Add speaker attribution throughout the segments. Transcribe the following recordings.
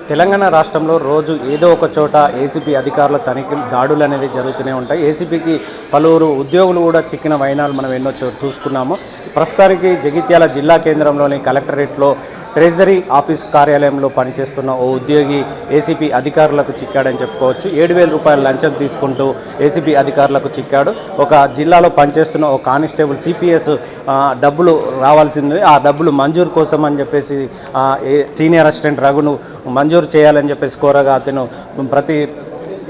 Speaker 1: తెలంగాణ రాష్ట్రంలో రోజు ఏదో ఒక చోట ఏసీపీ అధికారుల తనిఖీలు దాడులు అనేది జరుగుతూనే ఉంటాయి. ఏసీపీకి పలువురు ఉద్యోగులు కూడా చిక్కిన వైనాలు మనం ఎన్నో చూసుకున్నాము. ప్రస్తుతానికి జగిత్యాల జిల్లా కేంద్రంలోని కలెక్టరేట్లో ట్రెజరీ ఆఫీస్ కార్యాలయంలో పనిచేస్తున్న ఓ ఉద్యోగి ఏసీపీ అధికారులకు చిక్కాడని చెప్పుకోవచ్చు. 7,000 రూపాయల లంచం తీసుకుంటూ ఏసీపీ అధికారులకు చిక్కాడు. ఒక జిల్లాలో పనిచేస్తున్న ఓ కానిస్టేబుల్ సిపిఎస్ డబ్బులు రావాల్సింది, ఆ డబ్బులు మంజూరు కోసం అని చెప్పేసి సీనియర్ అసిస్టెంట్ రఘును మంజూరు చేయాలని చెప్పేసి కోరగా అతను ప్రతి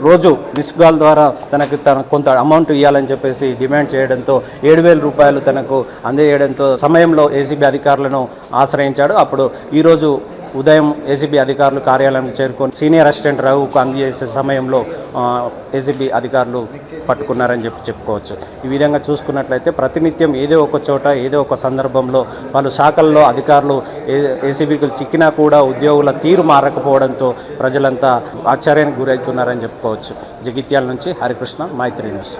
Speaker 1: రోజు మిస్ కాల్ ద్వారా తనకు కొంత అమౌంట్ ఇవ్వాలని చెప్పేసి డిమాండ్ చేయడంతో 7,000 రూపాయలు తనకు అందజేయడంతో సమయంలో ఏసీబీ అధికారులను ఆశ్రయించాడు. అప్పుడు ఈరోజు ఉదయం ఏసీబీ అధికారులు కార్యాలయానికి చేరుకొని సీనియర్ అసిస్టెంట్ రఘుకు అందజేసే సమయంలో ఏసీబీ అధికారులు పట్టుకున్నారని చెప్పుకోవచ్చు. ఈ విధంగా చూసుకున్నట్లయితే ప్రతినిత్యం ఏదో ఒక చోట ఏదో ఒక సందర్భంలో పలు శాఖల్లో అధికారులు ఏసీబీకి చిక్కినా కూడా ఉద్యోగుల తీరు మారకపోవడంతో ప్రజలంతా ఆశ్చర్యానికి గురవుతున్నారని చెప్పుకోవచ్చు. జగిత్యాల నుంచి హరికృష్ణ, మైత్రి న్యూస్.